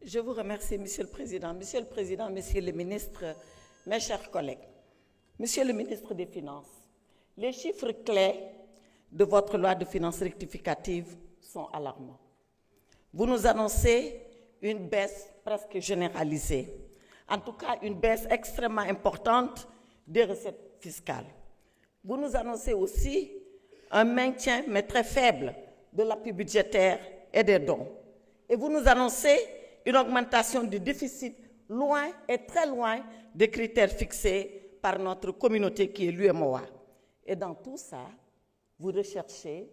Je vous remercie, Monsieur le Président. Monsieur le Président, Messieurs les ministres, mes chers collègues. Monsieur le ministre des Finances, les chiffres clés de votre loi de finances rectificative sont alarmants. Vous nous annoncez une baisse presque généralisée, en tout cas une baisse extrêmement importante des recettes fiscales. Vous nous annoncez aussi un maintien, mais très faible, de l'appui budgétaire et des dons. Et vous nous annoncez une augmentation du déficit loin et très loin des critères fixés par notre communauté qui est l'UEMOA. Et dans tout ça, vous recherchez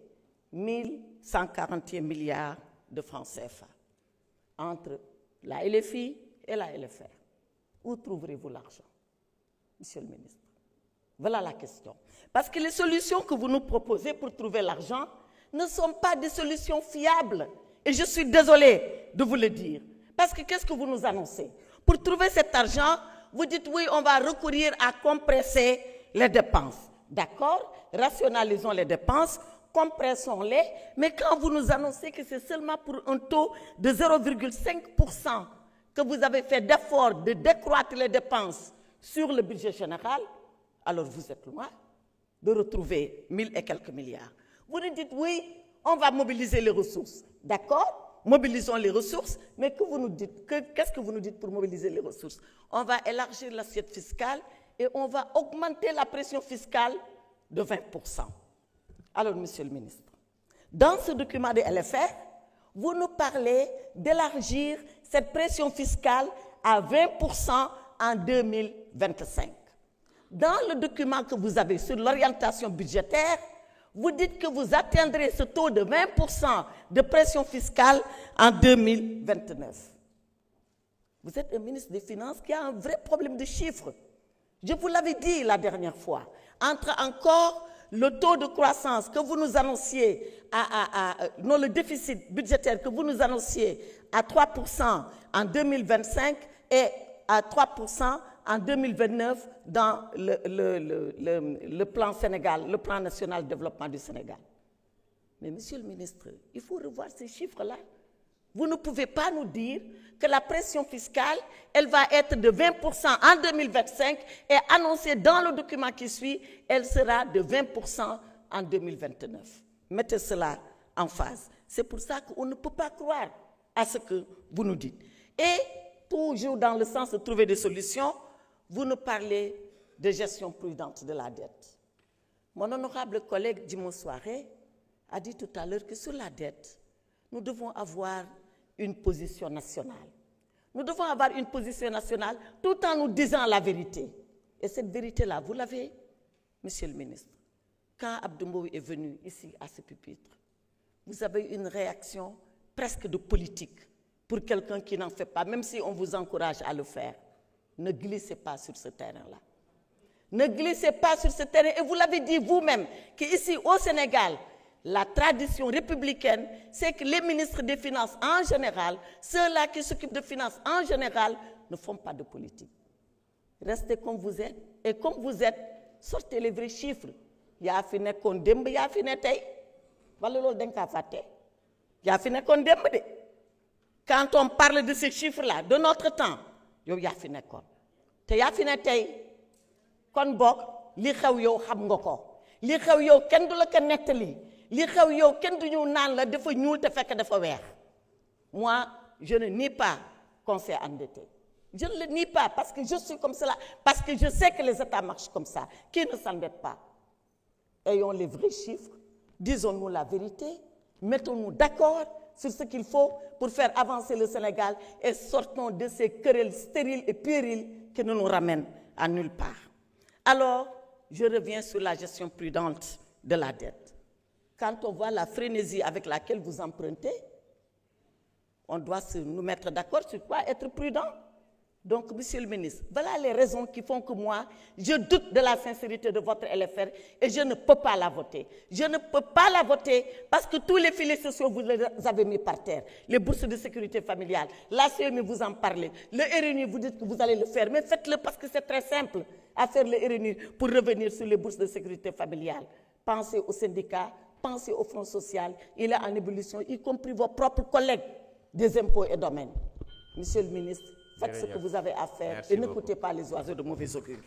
1141 milliards de francs CFA entre la LFI et la LFR. Où trouverez-vous l'argent, Monsieur le ministre? Voilà la question. Parce que les solutions que vous nous proposez pour trouver l'argent ne sont pas des solutions fiables. Et je suis désolée de vous le dire. Parce que qu'est-ce que vous nous annoncez? Pour trouver cet argent, vous dites oui, on va recourir à compresser les dépenses. D'accord? Rationalisons les dépenses, compressons-les. Mais quand vous nous annoncez que c'est seulement pour un taux de 0,5% que vous avez fait d'effort de décroître les dépenses sur le budget général, alors vous êtes loin de retrouver 1000 et quelques milliards. Vous nous dites oui, on va mobiliser les ressources. D'accord? Mobilisons les ressources, mais que vous nous dites, qu'est-ce que vous nous dites pour mobiliser les ressources? On va élargir l'assiette fiscale et on va augmenter la pression fiscale de 20%. Alors, Monsieur le ministre, dans ce document de LFR, vous nous parlez d'élargir cette pression fiscale à 20% en 2025. Dans le document que vous avez sur l'orientation budgétaire, vous dites que vous atteindrez ce taux de 20% de pression fiscale en 2029. Vous êtes un ministre des Finances qui a un vrai problème de chiffres. Je vous l'avais dit la dernière fois. Entre encore le taux de croissance que vous nous annonciez, non, le déficit budgétaire que vous nous annonciez à 3% en 2025 et à 3% en 2029 dans le plan Sénégal, le plan national de développement du Sénégal. Mais Monsieur le ministre, il faut revoir ces chiffres-là. Vous ne pouvez pas nous dire que la pression fiscale, elle va être de 20% en 2025 et annoncée dans le document qui suit, elle sera de 20% en 2029. Mettez cela en phase. C'est pour ça qu'on ne peut pas croire à ce que vous nous dites. Et toujours dans le sens de trouver des solutions, vous nous parlez de gestion prudente de la dette. Mon honorable collègue Djimo Souaré a dit tout à l'heure que sur la dette, nous devons avoir une position nationale. Nous devons avoir une position nationale tout en nous disant la vérité. Et cette vérité-là, vous l'avez, Monsieur le ministre. Quand Abdou Mbow est venu ici à ce pupitre, vous avez une réaction presque de politique pour quelqu'un qui n'en fait pas, même si on vous encourage à le faire. Ne glissez pas sur ce terrain-là. Ne glissez pas sur ce terrain. Et vous l'avez dit vous-même, qu'ici au Sénégal, la tradition républicaine, c'est que les ministres des Finances en général, ceux-là qui s'occupent de finances en général, ne font pas de politique. Restez comme vous êtes. Et comme vous êtes, sortez les vrais chiffres. Il y a fini qu'on dembe, il y a fini tay. Voilà l'autre d'un cas faté. Il y a fini qu'on dembe. Quand on parle de ces chiffres-là, de notre temps, yow yaa fi nekkoon te yaa fi ne tey kon boog li xew yow xam nga ko li xew yow kenn du la ko nettali li xew yow kenn du ñu naan la dafa ñuul te fekk dafa weex. Moi je ne nie pas qu'on s'est endetté. Je ne le nie pas parce que je suis comme cela, parce que je sais que les États marchent comme ça. Qui ne s'endette pas? Ayons les vrais chiffres, disons-nous la vérité, mettons-nous d'accord sur ce qu'il faut pour faire avancer le Sénégal et sortons de ces querelles stériles et puériles qui ne nous ramènent à nulle part. Alors, je reviens sur la gestion prudente de la dette. Quand on voit la frénésie avec laquelle vous empruntez, on doit nous mettre d'accord sur quoi être prudent. Donc, Monsieur le ministre, voilà les raisons qui font que moi, je doute de la sincérité de votre LFR et je ne peux pas la voter. Je ne peux pas la voter parce que tous les filets sociaux, vous les avez mis par terre. Les bourses de sécurité familiale, la CMU, vous en parlez. Le RNU, vous dites que vous allez le faire, mais faites-le parce que c'est très simple à faire le RNU pour revenir sur les bourses de sécurité familiale. Pensez aux syndicats, pensez au Front social, il est en ébullition, y compris vos propres collègues des impôts et domaines. Monsieur le ministre, faites ce que vous avez à faire et n'écoutez pas les oiseaux de mauvais augure.